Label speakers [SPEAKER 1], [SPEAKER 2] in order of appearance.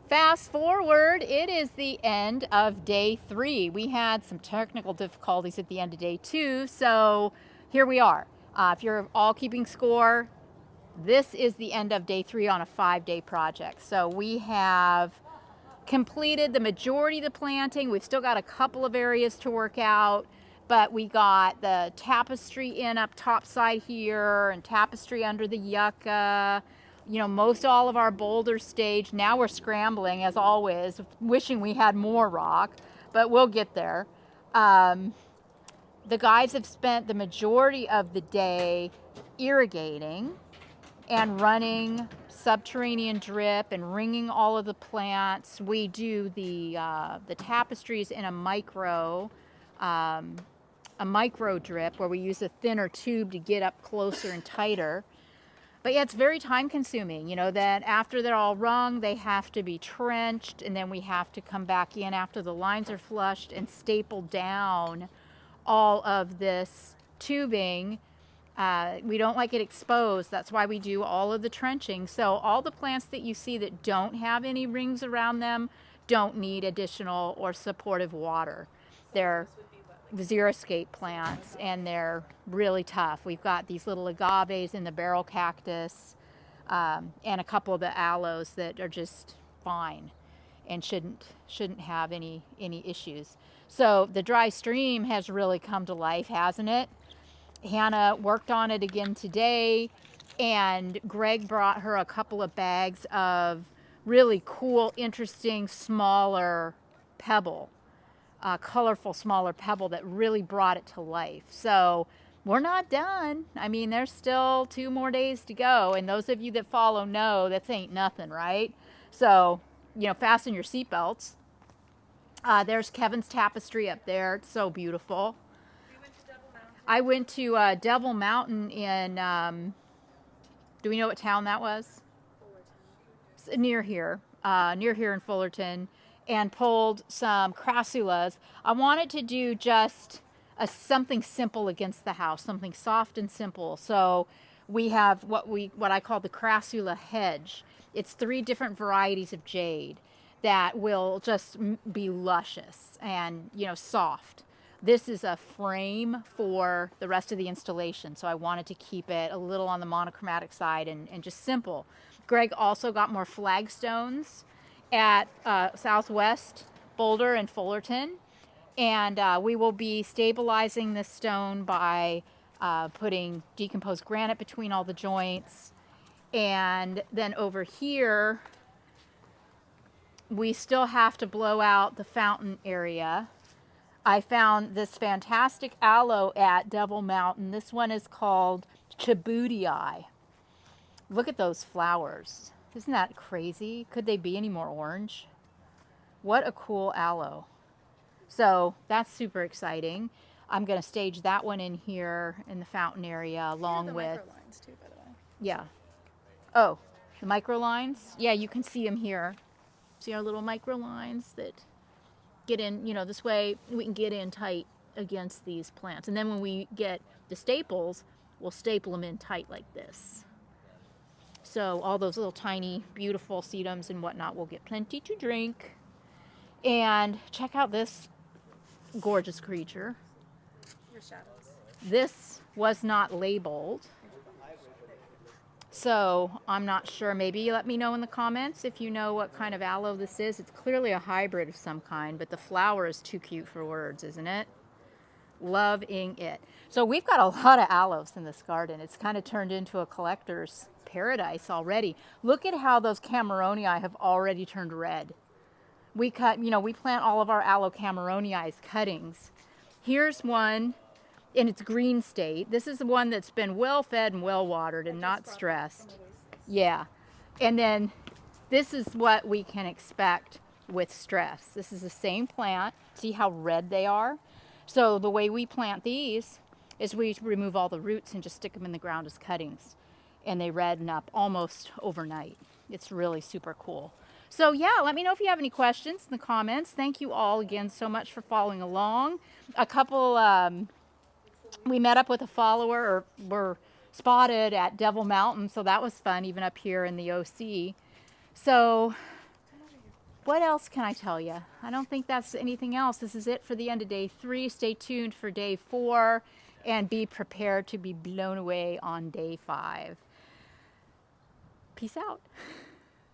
[SPEAKER 1] Fast forward, it is the end of day 3. We had some technical difficulties at the end of day 2, so here we are. If you're all keeping score, this is the end of day 3 on a 5-day project. So we have completed the majority of the planting. We've still got a couple of areas to work out, but we got the tapestry in up top side here and tapestry under the yucca. You know, most all of our boulder stage. Now we're scrambling, as always, wishing we had more rock, but we'll get there. The guys have spent the majority of the day irrigating and running subterranean drip and ringing all of the plants. We do the tapestries in a micro drip where we use a thinner tube to get up closer and tighter. But yeah, it's very time consuming, you know, that after they're all rung, they have to be trenched, and then we have to come back in after the lines are flushed and staple down all of this tubing. We don't like it exposed. That's why we do all of the trenching. So all the plants that you see that don't have any rings around them don't need additional or supportive water. They're xeriscape plants, and they're really tough. We've got these little agaves in the barrel cactus, and a couple of the aloes that are just fine and shouldn't have any issues. So the dry stream has really come to life, hasn't it? Hannah worked on it again today, and Greg brought her a couple of bags of really cool, interesting, smaller pebble, colorful, smaller pebble that really brought it to life. So we're not done. I mean, there's still 2 more days to go, and those of you that follow know that ain't nothing, right? So, you know, fasten your seatbelts. There's Kevin's tapestry up there. It's so beautiful. I went to Devil Mountain in, do we know what town that was? Fullerton. Near here in Fullerton, and pulled some crassulas. I wanted to do just something simple against the house, something soft and simple. So we have what I call the crassula hedge. It's 3 different varieties of jade that will just be luscious and, you know, soft. This is a frame for the rest of the installation, so I wanted to keep it a little on the monochromatic side and just simple. Greg also got more flagstones at Southwest Boulder and Fullerton, and we will be stabilizing this stone by putting decomposed granite between all the joints. And then over here, we still have to blow out the fountain area. I found this fantastic aloe at Devil Mountain. This one is called Chibutii. Look at those flowers. Isn't that crazy? Could they be any more orange? What a cool aloe. So that's super exciting. I'm going to stage that one in here in the fountain area along with...
[SPEAKER 2] Here are the micro lines too, by the way.
[SPEAKER 1] Yeah. Oh, the micro lines? Yeah, you can see them here. See our little micro lines that get in, you know, this way we can get in tight against these plants. And then when we get the staples, we'll staple them in tight like this. So all those little tiny, beautiful sedums and whatnot will get plenty to drink. And check out this gorgeous creature.
[SPEAKER 2] Your shadows.
[SPEAKER 1] This was not labeled, so I'm not sure. Maybe let me know in the comments if you know what kind of aloe this is. It's clearly a hybrid of some kind, but the flower is too cute for words, isn't it? Loving it. So we've got a lot of aloes in this garden. It's kind of turned into a collector's paradise already. Look at how those Cameronii have already turned red. We cut, you know, we plant all of our aloe Cameronii as cuttings. Here's one in its green state. This is the one that's been well fed and well watered and not stressed. Yeah. And then this is what we can expect with stress. This is the same plant. See how red they are? So the way we plant these is we remove all the roots and just stick them in the ground as cuttings. And they redden up almost overnight. It's really super cool. So yeah, let me know if you have any questions in the comments. Thank you all again so much for following along. A couple, we met up with a follower, or were spotted at Devil Mountain, so that was fun, even up here in the OC. So What else can I tell you? I don't think that's anything else. This is it for the end of day 3. Stay tuned for day 4 and be prepared to be blown away on day 5. Peace out.